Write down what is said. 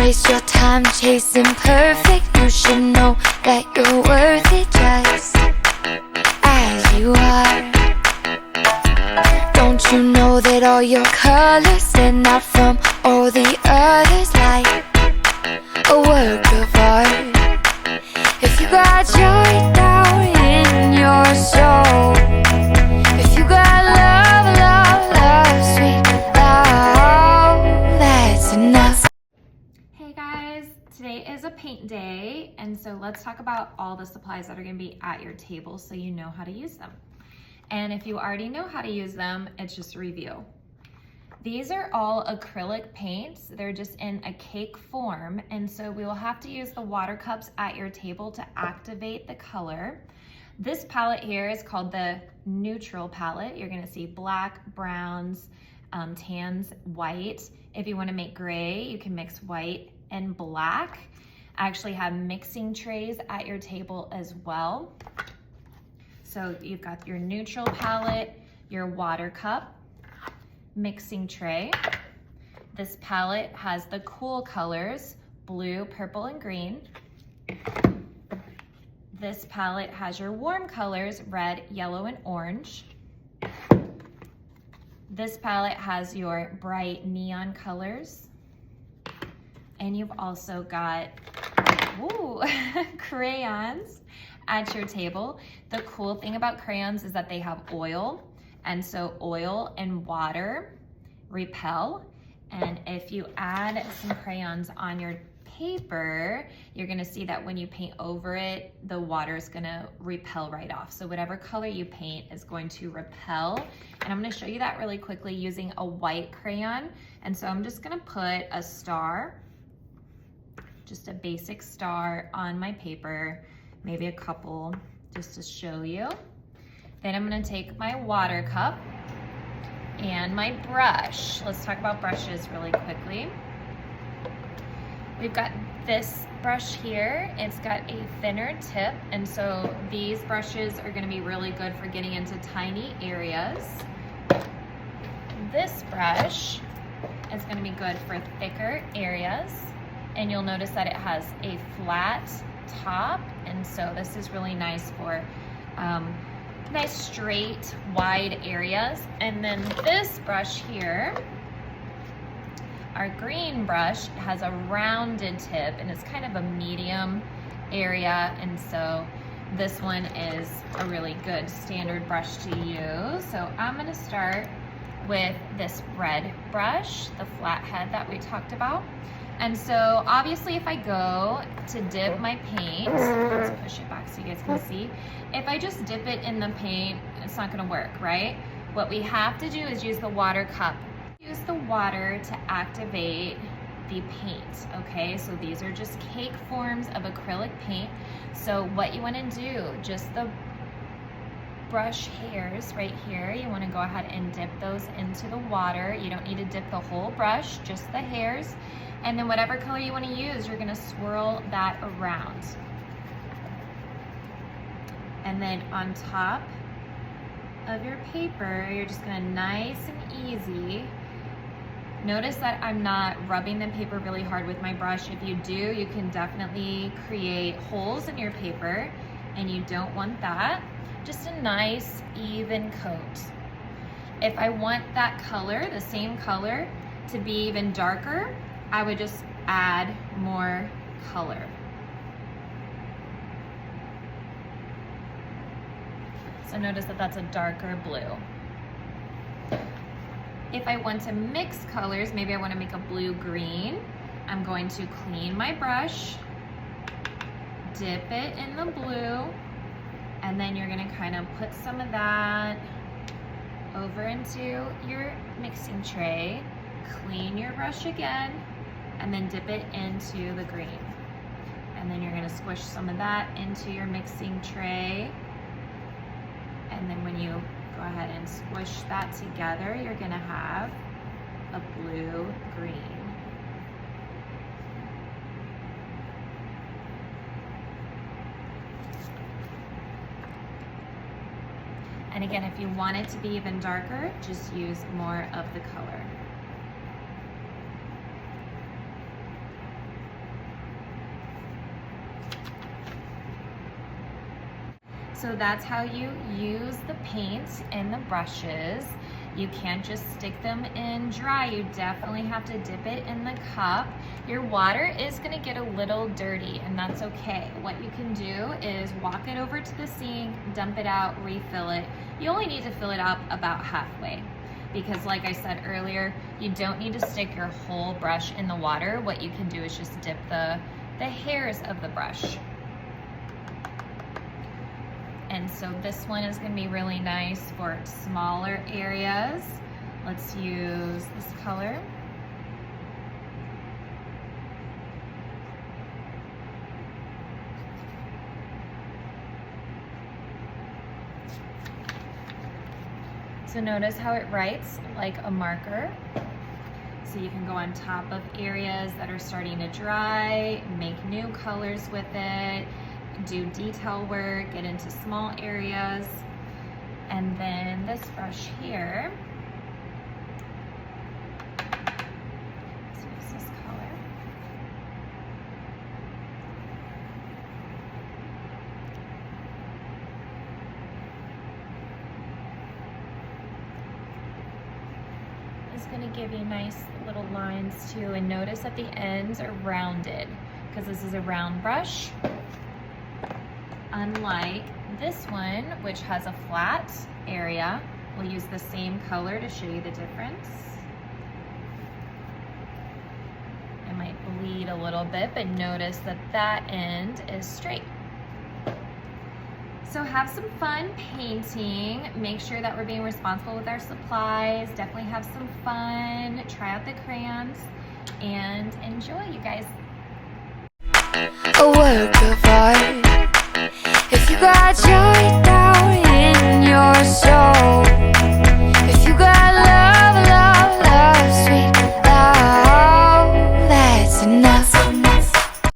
waste your time chasing perfect. You should know that you're worth it just as you are. Don't you know that all your colors stand out from all the others like a work of art? If you got joy down in your soul, if you got love, love, love, sweet love, that's enough. Hey guys, today is a paint day, and so let's talk about all the supplies that are going to be at your table so you know how to use them. And if you already know how to use them, it's just a review. These are all acrylic paints. They're just in a cake form, and so we will have to use the water cups at your table to activate the color. This palette here is called the neutral palette. You're gonna see black, browns, tans, white. If you wanna make gray, you can mix white and black. I actually have mixing trays at your table as well. So you've got your neutral palette, your water cup, mixing tray. This palette has the cool colors, blue, purple, and green. This palette has your warm colors, red, yellow, and orange. This palette has your bright neon colors. And you've also got crayons at your table. The cool thing about crayons is that they have oil, and so oil and water repel. And if you add some crayons on your paper, you're gonna see that when you paint over it, the water is gonna repel right off. So whatever color you paint is going to repel. And I'm gonna show you that really quickly using a white crayon. And so I'm just gonna put a star, just a basic star on my paper, maybe a couple just to show you. Then I'm gonna take my water cup and my brush. Let's talk about brushes really quickly. We've got this brush here. It's got a thinner tip, and so these brushes are gonna be really good for getting into tiny areas. This brush is gonna be good for thicker areas, and you'll notice that it has a flat top, and so this is really nice for nice straight wide areas. And then this brush here, our green brush, has a rounded tip and it's kind of a medium area, and so this one is a really good standard brush to use. So I'm going to start with this red brush, the flathead that we talked about. And so obviously if I go to dip my paint, let's push it back so you guys can see. If I just dip it in the paint, it's not gonna work, right? What we have to do is use the water cup. Use the water to activate the paint, okay? So these are just cake forms of acrylic paint. So what you wanna do, just the brush hairs right here, you wanna go ahead and dip those into the water. You don't need to dip the whole brush, just the hairs. And then whatever color you want to use, you're going to swirl that around. And then on top of your paper, you're just going to nice and easy. Notice that I'm not rubbing the paper really hard with my brush. If you do, you can definitely create holes in your paper, and you don't want that. Just a nice even coat. If I want that color, the same color, to be even darker, I would just add more color. So notice that that's a darker blue. If I want to mix colors, maybe I want to make a blue-green, I'm going to clean my brush, dip it in the blue, and then you're going to kind of put some of that over into your mixing tray, clean your brush again, and then dip it into the green. And then you're gonna squish some of that into your mixing tray. And then when you go ahead and squish that together, you're gonna have a blue-green. And again, if you want it to be even darker, just use more of the color. So that's how you use the paint and the brushes. You can't just stick them in dry. You definitely have to dip it in the cup. Your water is gonna get a little dirty, and that's okay. What you can do is walk it over to the sink, dump it out, refill it. You only need to fill it up about halfway, because like I said earlier, you don't need to stick your whole brush in the water. What you can do is just dip the hairs of the brush. And so this one is going to be really nice for smaller areas. Let's use this color. So notice how it writes like a marker. So you can go on top of areas that are starting to dry, make new colors with it, do detail work, get into small areas. And then this brush here, let's use this color. It's going to give you nice little lines too, and notice that the ends are rounded because this is a round brush. Unlike this one, which has a flat area, we'll use the same color to show you the difference. It might bleed a little bit, but notice that that end is straight. So have some fun painting. Make sure that we're being responsible with our supplies. Definitely have some fun. Try out the crayons and enjoy, you guys. A work of art.